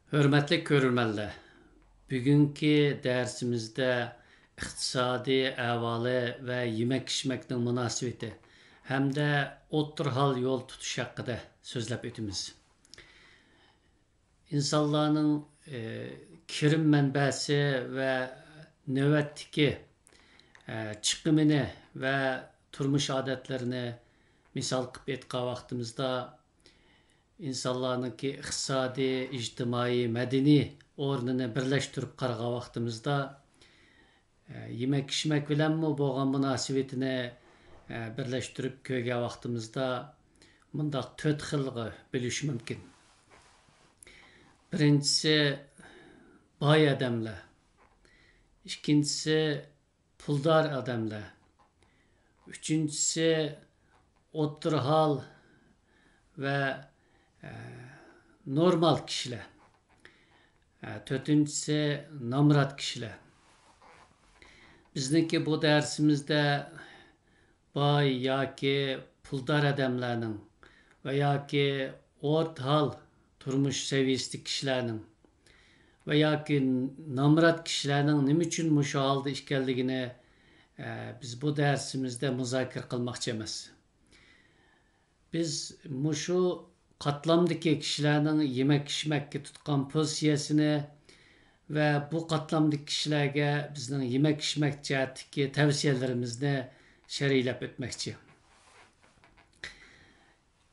Hörmətli görürmənlər, bugünkü dərsimizdə iqtisadi əhvalı və yemək-içməknin münasibəti həm də o'tirhal yol tutuş haqqında sözləb ötümüz. İnsanların kirim mənbəsi və növbətdəki chiqimini və turmuş adətlərini misal qılıb aytqan vaqtimizda insanlarınki iqtisadi, ijtimoiy, madaniy o'rnini birlashtirib qaragan vaqtimizda yemək-içmək bilanmi bo'lgan munosabatini birlashtirib ko'rgan vaqtimizda bundaq 4 xilga bo'lish mumkin. Birinchisi boy odamlar, ikkinchisi puldor odamlar, uchinchisi o'tirhal və normal kişiler. Dördüncüsü namrat kişiler. Bizdeki bu dersimizde bay yoki puldar adamlarning ve yoki o'rtal turmuş seviyesi kişilerning ve yoki namrat kişilerning nima uchun mushu holda ekanligini biz bu dersimizde muzokara qilmoqchi emas. Biz mushu qatlamdaki kişilerin yemek-içmekki tutkan pozisiyasini ve bu qatlamdaki kişilerge bizning yemek-içmek jihatdagi tavsiyalarimizni sharhlab o'tmoqchi.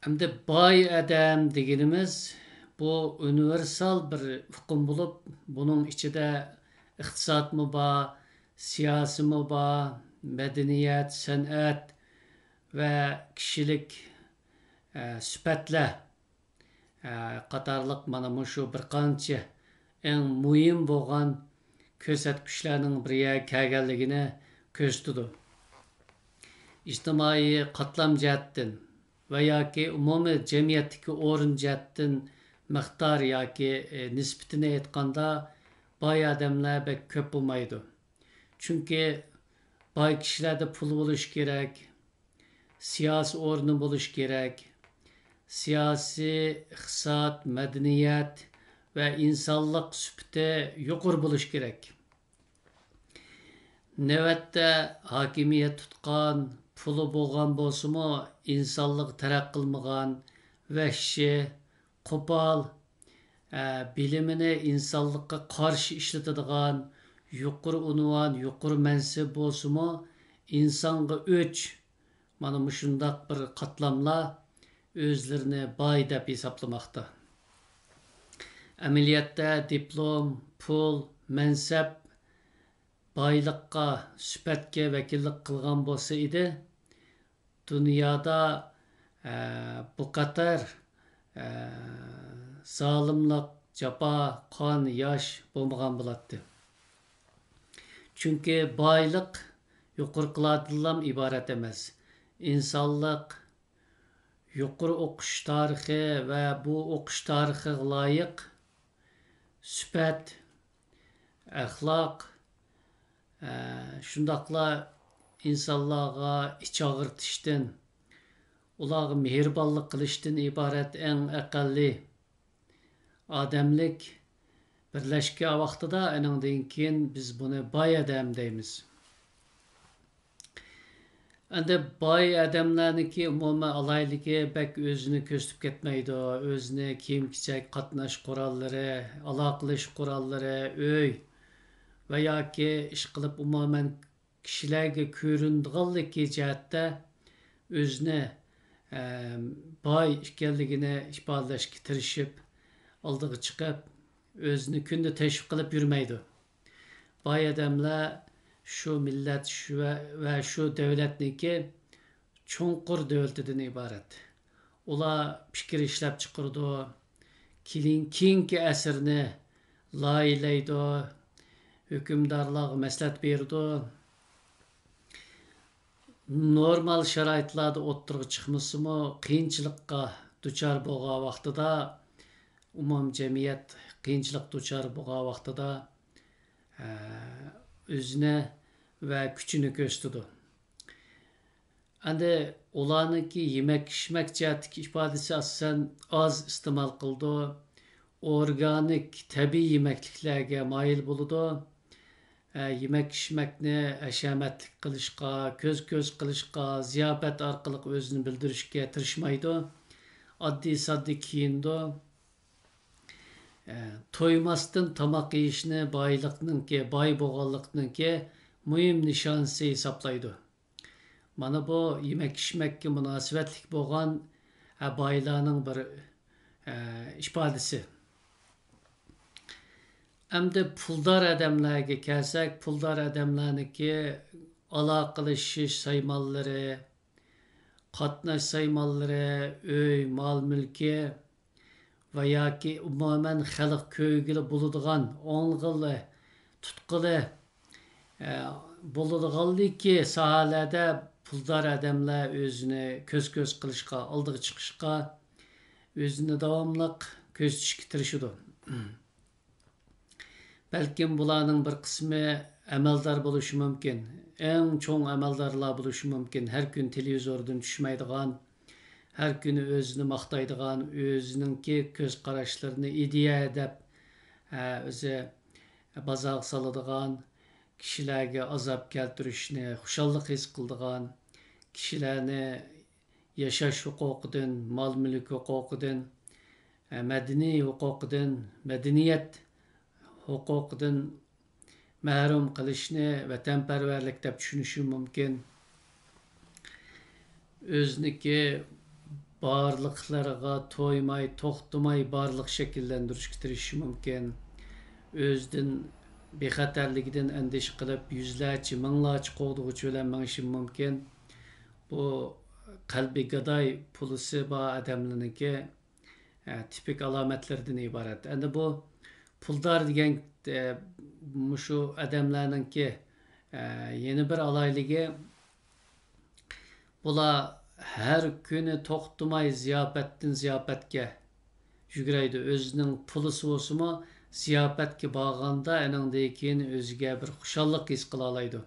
Hamda boy odam deganimiz bu universal bir hukm bo'lib, bunun ichida iqtisodmi bor, siyosimi bor, madaniyat, san'at ve kişilik süpatlar qatarlıq mana mushu bir qancha eng muhim bo'lgan ko'rsatkichlarning biriga kelganligini ko'rsatdi. İjtimoiy qatlam jihatdan va yoki umumiy jamiyatdagi o'rin jihatdan miqdor yoki nisbatini aytganda boy odamlar bek ko'p bo'lmaydi. Chunki boy kishilarda pul bo'lishi kerak, siyosiy o'rni bo'lishi kerak. Siyasi, iqtisod, madaniyat ve insanlık süpüte yuqur buluş gerek. Növbette hakimiyet tutkan, pulu bolgan bolsumu insanlık terak kılmagan, vəhşi, qopal, bilimini insanlıkka karşı işletadigan, yuqur unvan, yuqur mənsib bolsumu insanga öç, mana muşundaq bir qatlamla özlerini boy deb hisoblamoqda. Amaliyotda diplom, pul, mansab boyliqqa, sifatga vakillik qilgan bo'lsa edi, dunyoda bu qator zolimlik, jafo, qon, yosh bo'lmagan bo'ladi. Chunki boyliq yuqorqilardan iborat emas. İnsanlık yuqori o'qish tarixi va bu o'qish tarixiga loyiq sifat, axloq, shundoqla insonlarga ich og'irtishdan, ularga mehribonlik qilishdan iborat eng aqalli odamlik birlashgan vaqtida andan keyin biz buni boy odam deymiz. Anda boy adamlarniki umuman alayligi bek özünü köstüp ketmeydi. Özünü kiyim-kechak, qatnash quralları, aloqalash quralları, öy ve yoki ish qilib umuman kishilarga ko'rindiganligi jihatda o'zini boy ekanligini ifodalashga tirishib, oldiga chiqib, o'zini kunda tashviq qilib yurmaydi. Boy odamlar şu millet ve şu devletniki çonqur devletinden ibaret. Ular fikir işlep çıkırdı, keyinki əsrini layihələydi, hükümdarlığa məsləhət berdi. Normal şəraitlərdə o'tirg'i chiqmasimi, qiyinchilikqa duchor bo'lgan vaqtida, umum jamiyat qiyinchilik duchor bo'lgan vaqtida özüne ve küçünü gösterdi. Anda ularniki yemek-içmek jihatdagi ifodasi asosan oz iste'mol qildi. organik, tabiiy yemekliklarga mayil bo'ladi. Yemek ishmekni hashamatlik qilishga, ko'z qilishga, ziyofat orqali o'zini bildirishga tirishmaydi. Oddiy soddiy kiyindi. To'ymasdan tomoq yeyishni boylikninki, boy bo'lganlikninki muhim nishonasi hisoblaydi. Mana bu yemek ishmekka munosabatlik bo'lgan boylarning bir ifodasi. Endi puldor odamlarga kelsak, puldor odamlarniki aloqalashish saymallari, qatnash saymallari, uy, mol mulki va yoki umuman xalq ko'ygili bo'ladigan, o'ng'ili, tutqili bo'ladiganligi sohalarda puldor odamlar o'zini ko'z qilishga, oldiga chiqishga, o'zini davomli ko'z tutishga tirishadi. Balkim bularning bir qismi amaldor bo'lishi mumkin. Eng cho'ng amaldorlar bo'lishi mumkin. Har kun televizordan tushmaydigan, har kuni o'zini maqtaydigan, o'zininki ko'z qarashlarini ideya deb o'zi bazoq soladigan, kishilarga azob keltirishni xushallik his qiladigan, kishilarni yashash huquqidan, mol-mulk huquqidan, madaniy huquqidan, madaniyat huquqidan mahrum qilishni vatanparvarlik deb tushunishi mumkin. O'zniki barliqlariga to'ymay, to'xtamay barliq shakllantirishga tirishi mumkin. O'zidan bexatarligidan andish qilib, yuzlarcha, minglarcha qo'g'dug'ich bilan minishi mumkin. Bu qalbi gadoy pulisi bor odamlarniki tipik alomatlardan iborat. Endi bu puldor degan shu odamlarningki yana bir aloyligi, bular har kuni to'xtamay ziyofatdan ziyofatga yuguraydi. O'zining pulisi bo'lsa-mu, ziyofatga borganda anandan keyin o'ziga bir xushallik his qila oladi.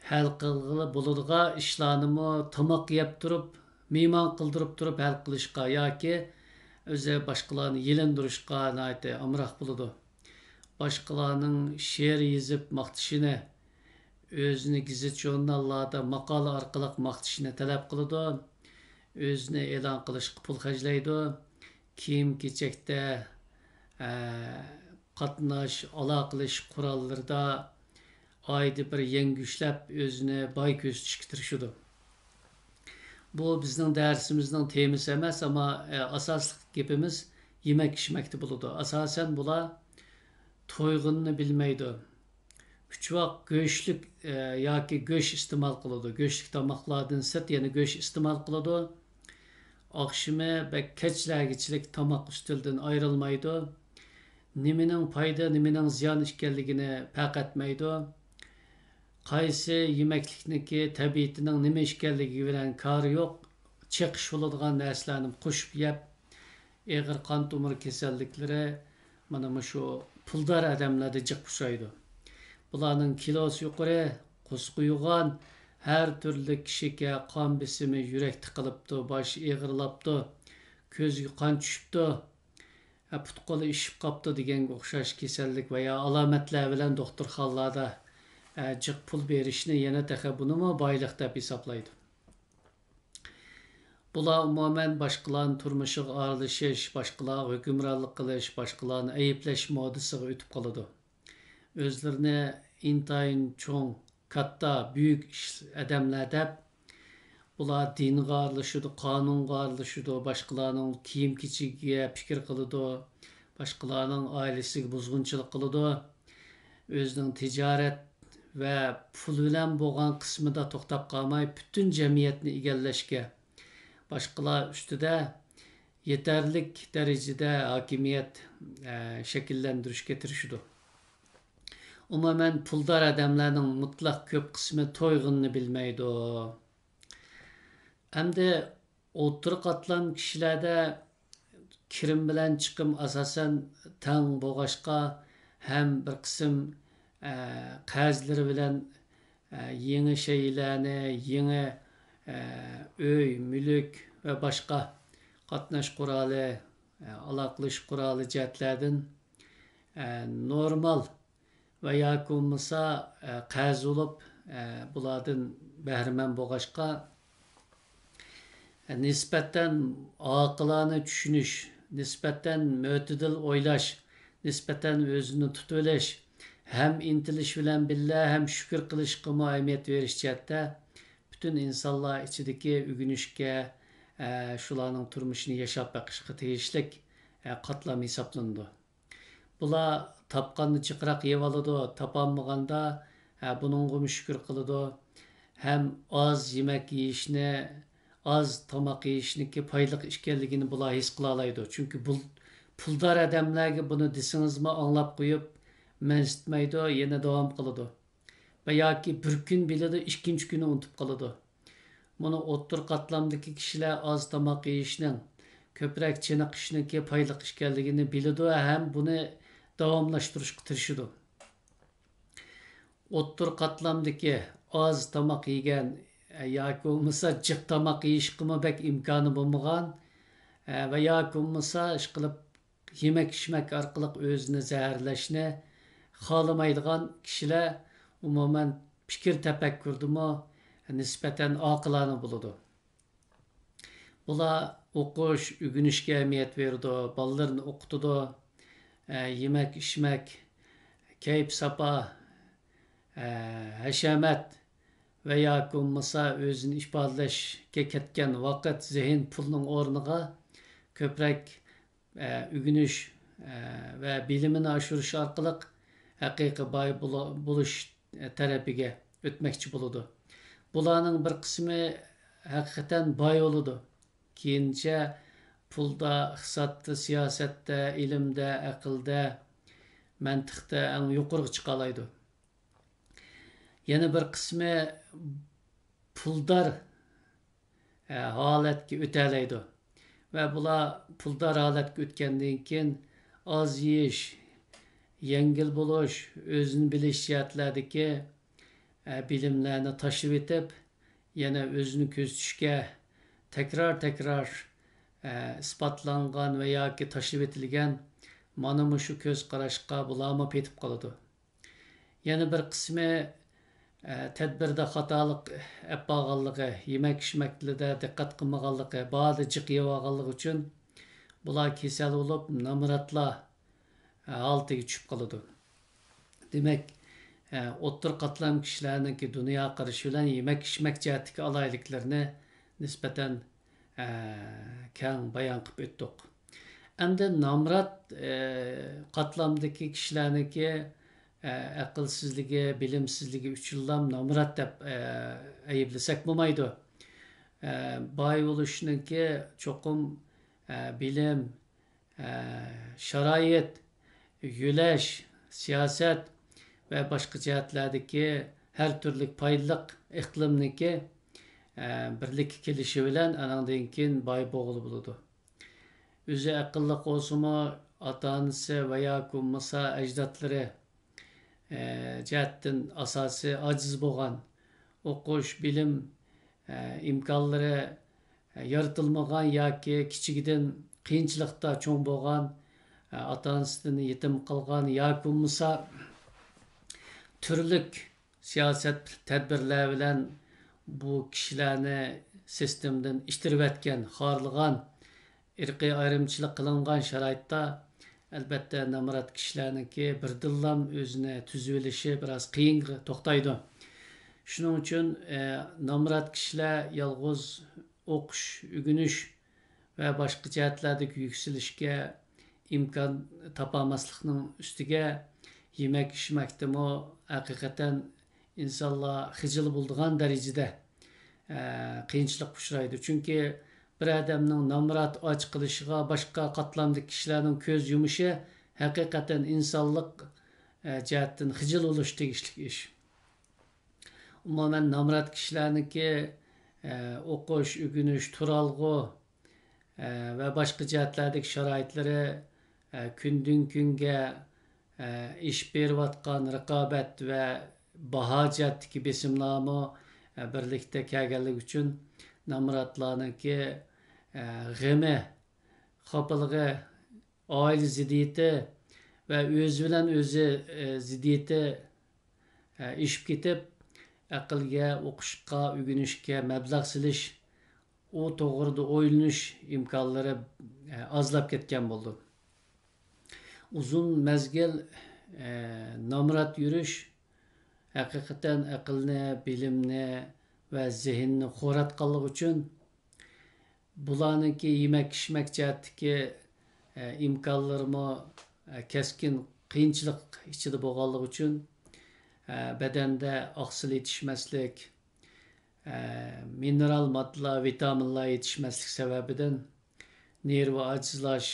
Hal qilg'ili bo'ladiga ishlarni tomoq yeb turib, mehmon qildirib turib hal qilishga yoki o'zi boshqalarni yelindirishga amroq bo'ladi. Boshqalarning she'r yozib maqtashini, o'zini gazet jurnallarda maqola orqali maqtashini talab qiladi. O'zini e'lon qilishga pul xarjlaydi. Kiyim-kechakda qatnash, aloqalash qurollarida oyda bir yengushlab o'zini boy ko'rsatishga tirishadi. Bu bizning darsimizning temasi emas, ammo asosli gapimiz yemek ishmakda bo'ladi. Asosan bular to'yg'inni bilmaydi. 3 vaqt go'shtlik yoki go'sht iste'mol qiladi. Go'shtlik tomoqlardan sirt yana go'sht iste'mol qiladi. Oqshimi va kechlargachilik tomoq ustildan ayrilmaydi. Nimaning foyda, nimaning ziyon ekanligini payqatmaydi. Qaysi yemeklikniki tabiatining nima ekanligi bilan kori yo'q. Chiqish bo'ladigan narsalarni qo'shib yeb, og'ir qon tomir kasalliklari mana shu puldor odamlarda jiq uchraydi. Bularning kilosi yuqori, qusqi yo'g'on, har turli kishiga qon besimi, yurak tiqilibdi, bosh og'irlabdi, ko'zga qon tushibdi, put-qo'li ishib qopti deganga o'xshash kasallik va yo alomatlar bilan doktorxonalarda jiq pul berishni yana taxa bunimi boylik deb hisoblaydi. Bular umuman boshqalarning turmushiga aralashish, boshqalarga hukmronlik qilish, boshqalarni ayblash modasiga o'tib qoladi. O'zlarini intayin cho'ng, katta, buyuk odamlar deb bular dinga aralashadi, qonunga aralashadi, boshqalarning kiyim-kechigiga fikr qiladi, boshqalarning oilasiga buzg'unchilik qiladi. O'zining tijorat va pul bilan bo'lgan qismida to'xtab qolmay, butun jamiyatni egallashga, boshqalar ustida yetarlik darajada hokimiyat shakllantirishga tirishadi. Umuman puldor odamlarning mutlaq ko'p qismi to'yg'inni bilmaydi. Hamda o'tir qatlam kishilarda kirim bilan chiqim asosan tang bo'lg'ashqa ham bir qism qarzlari bilan yangi shaylarni, yangi uy, mulk va boshqa qatnash quroli, aloqalash quroli jihatlardan normal va yoki bo'lmasa qarz olib bulardan bahramand bo'lg'achqa nisbatan oqilona tushunish, nisbatan mo'tadil o'ylash, nisbatan o'zini tutib olish, ham intilish bilan billa ham shukr qilishga ahamiyat berish jihatda bütün insonlar ichidagi ugunishga shularning turmushini yashab boqishga tegishlik qatlam hisoblanadi. Bular topganni jiqroq yeb oladi, topolmaganda buningga shukr qiladi. Ham oz yemak yeyishni, oz tomoq yeyishniki foydali ekanligini bular his qila oladi. Chunki bu puldor odamlarga buni desingizmi anglab qo'yib, mansitmaydi, yana davom qiladi. Va yoki bir kun biladi, ikkinchi kuni unutib qoladi. Buni o'ttir qatlamdagi kishilar oz tomoq yeyishning, ko'proq chiniqishniki foydali ekanligini biladi ham buni davomlashtirishga tirishadi. O'ttir qatlamdagi oz tomoq yegan yoki bo'lmasa jiq tomoq yeyishga bek imkoni bo'lmagan va yoki bo'lmasa ish qilib yemak-ichmak orqali o'zini zaharlashni xohlamaydigan kishilar umuman fikr tafakkurdimi nisbatan oqilona bo'ladi. Bular o'qish, o'rganishga ahamiyat berdi, bolalarni o'qitadi, yemak-ichmak, kayf safa, hashamat va yoki bo'lmasa o'zini ifodalashga ketgan vaqt, zehn, pulning o'rniga ko'proq o'rganish va bilimini oshirish orqali haqiqiy boy bo'lish tarafiga o'tmoqchi bo'ladi. Bularning bir qismi haqiqatan boy bo'ladi. Keyincha pulda, iqtisodda, siyosatda, ilmda, aqlda, mantiqda eng yuqoriga chiqa oladi. Yana bir qismi puldor holatga o'talaydi. Va bular puldor holatga o'tgandan keyin oz yeyish, yengil bo'lish, o'zini bilish jihatlardagi bilimlarni tashlab etib, yana o'zini ko'zitishga takror isbotlangan va yoki tashlab etilgan mana shu ko'z qarashga bularmi petib qoladi. Yana bir qismi tadbirda xatolik yapmaganligi, yemak-ichmaklarda diqqat qilmaganligi, ba'zi jiq yeb olganligi uchun bular kasal bo'lib, namratlar holatiga tushib qoladi. Demak, o'ttir qatlam kishilarniki dunyo qarashi bilan yemak-ichmak jihatdagi alayliklarni nisbatan keng bayon qilib o'tdik. Endi namrat qatlamdagi kishilarniki aqlsizligi, bilimsizligi uchunlam namrat deb ayiblasak bo'lmaydi. Boy bo'lishniki cho'qim bilim, sharoit, yo'lash, siyosat va boshqa jihatlardagi har turli foydali iqlimniki birlikka kelishi bilan anandan keyin boy bo'g'ili bo'ladi. O'zi aqlli bo'lsa-mu, ota-onasi va yoki bo'lmasa ajdodlari jihatdan asosi ojiz bo'lgan, o'qish, bilim imkonlari yaratilmagan yoki kichigidan qiyinchilikda cho'ng bo'lgan, ota-onasidan yetim qolgan yoki bo'lmasa turli siyosat tadbirlar bilan bu kishilarni sistemdan ishtirib etgan, xorlagan, irqiy ayrimchilik qilingan sharoitda albatta namrat kishilarniki birdillam o'zini tuzib olishi biroz qiyin to'xtaydi. Shuning uchun namrat kishilar yolg'iz o'qish, o'rganish va boshqa jihatlardagi yuksalishga imkon topolmaslikning ustiga yemak-ichmakdami haqiqatan insonlar xijil bo'ladigan darajada qiyinchilik uchraydi. Chunki bir odamning namrat och qilishiga boshqa qatlamdagi kishilarning ko'z yumishi haqiqatan insonlik jihatdan xijil bo'lish tegishli ish. Umuman namrat kishilarniki o'qish, o'rganish, turalg'u va boshqa jihatlardagi sharoitlari kundan kunga ish berayotgan raqobat va baho jihatdagi besimlarni birlikda kelganligi uchun namratlarniki g'imi, xofaligi aile ziddiyeti ve öz bilen özü ziddiyeti işip ketip, aqlga, o'qishga, o'rganishga mablag' silish, u to'g'rida o'ylanish imkonlari ozlab ketgan bo'ldi. Uzun mezgil nomrat yurish haqiqatan aqlni, bilimni va zehnni xo'ratganligi uchun bularniki yemak-ichmak jihatdagi imkonlarimi keskin qiyinchilik ichida bo'lganligi uchun badanda oqsil yetishmaslik, mineral moddalar, vitaminlar yetishmaslik sababidan nervi ajizlash,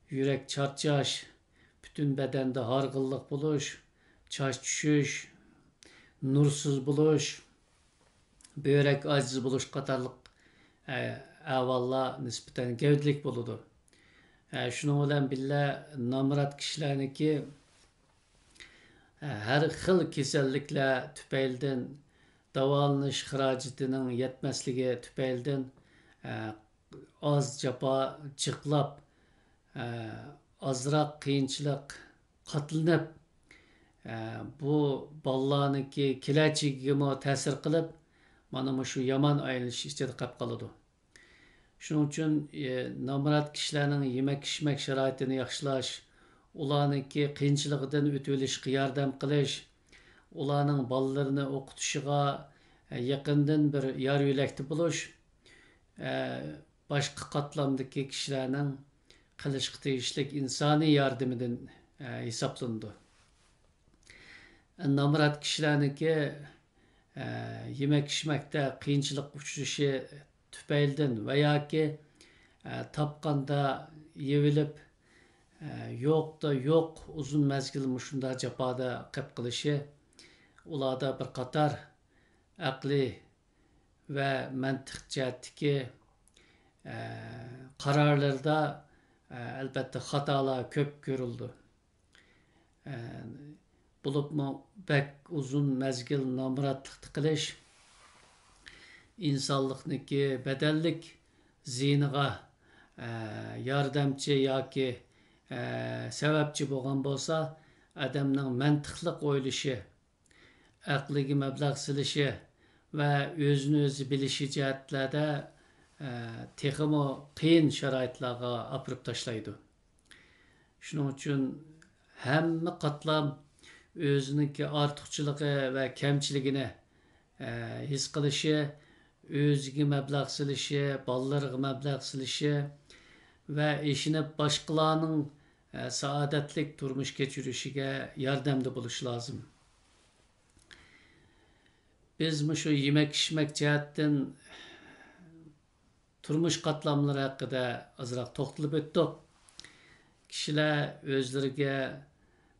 yurak charchash, bütün bedende hargınlık buluş, çaş düşüş, nursuz buluş, börek aciz buluş qatarlıq ahvallar nispeten gevdilik buludu. Şunun bilen billa namrat kişilerniki her xil kesellikler tüpeylden davalanış xiracetinin yetmesligi tüpeylden az japa çıqlap azroq qiyinchilik qatlanib bu bolalarniki kelajagiga ta'sir qilib mana shu yomon aylanish ichida qolib qoladi. Shuning uchun nomrat kishilarning yemak-ichmak sharoitini yaxshilash, ularniki qiyinchiligidan o'tib olishga yordam qilish, ularning bolalarini o'qitishiga yaqindan bir yor yo'lakda bo'lish boshqa qatlamdagi kishilarning qilishga tegishlik insoniy yordamidan hisoblanadi. Nomrat kishilarniki yemak-ichmakda qiyinchilik uchrashi tufaylidan va yoki topganda yevilib yo'qda yo'q uzun mezgil shunda jafoda qilib qilishi ularda bir qator aqliy va mantiq jihatdagi qarorlarda albatta xatolar ko'p ko'rildi. Bulupmu bek uzun mezgil nomratlık qilish insonlikniki bedellik ziyniga yordamchi yoki sababchi bo'lgan bo'lsa, odamning mantiqliq o'ylashi, aqliga mablag' silishi va o'zini o'zi bilishi jihatlarda texmo qiyin sharoitlarga olib tashlaydi. Shuning uchun hamma qatlam o'ziniki ortiqchiligi va kamchiligini his qilishi, o'ziga mablag' silishi, bolalariga mablag' silishi va ishinib boshqalarning saodatlik turmush kechirishiga yordamda bo'lish lozim. Biz shu yemak-ichmak jihatdan turmush qatlamlari haqida ozroq to'xtalib o'tdik. Kishilar o'zlariga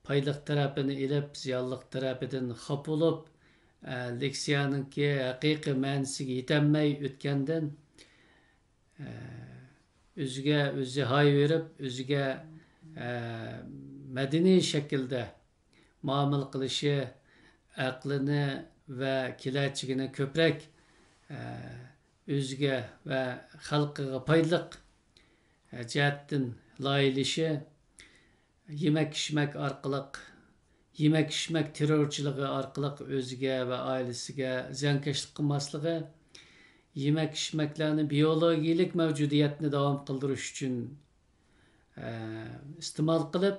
payliq tarafini ilib, ziyonliq tarafidan xafa bo'lib, leksiyanınki haqiqiy ma'nosiga yetolmay o'tgandan o'ziga o'zi hay verib, o'ziga madaniy shaklda muomala qilishi, aqlini va kelajagini ko'proq o'ziga va xalqiga foydali jihatdan loyilishi, yemak-ichmak orqali, yemak-ichmak terrorchiligi orqali o'ziga va oilasiga ziyonkashlik qilmasligi, yemak-ichmaklarni biologiyalik mavjudiyatni davom qildirish uchun iste'mol qilib,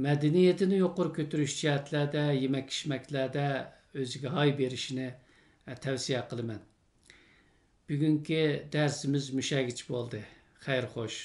madaniyatini yuqori ko'tarish jihatlarda yemak-ichmaklarda o'ziga hay berishini tavsiya qilaman. Bugungi darsimiz mushagich bo'ldi. Xayr xo'sh.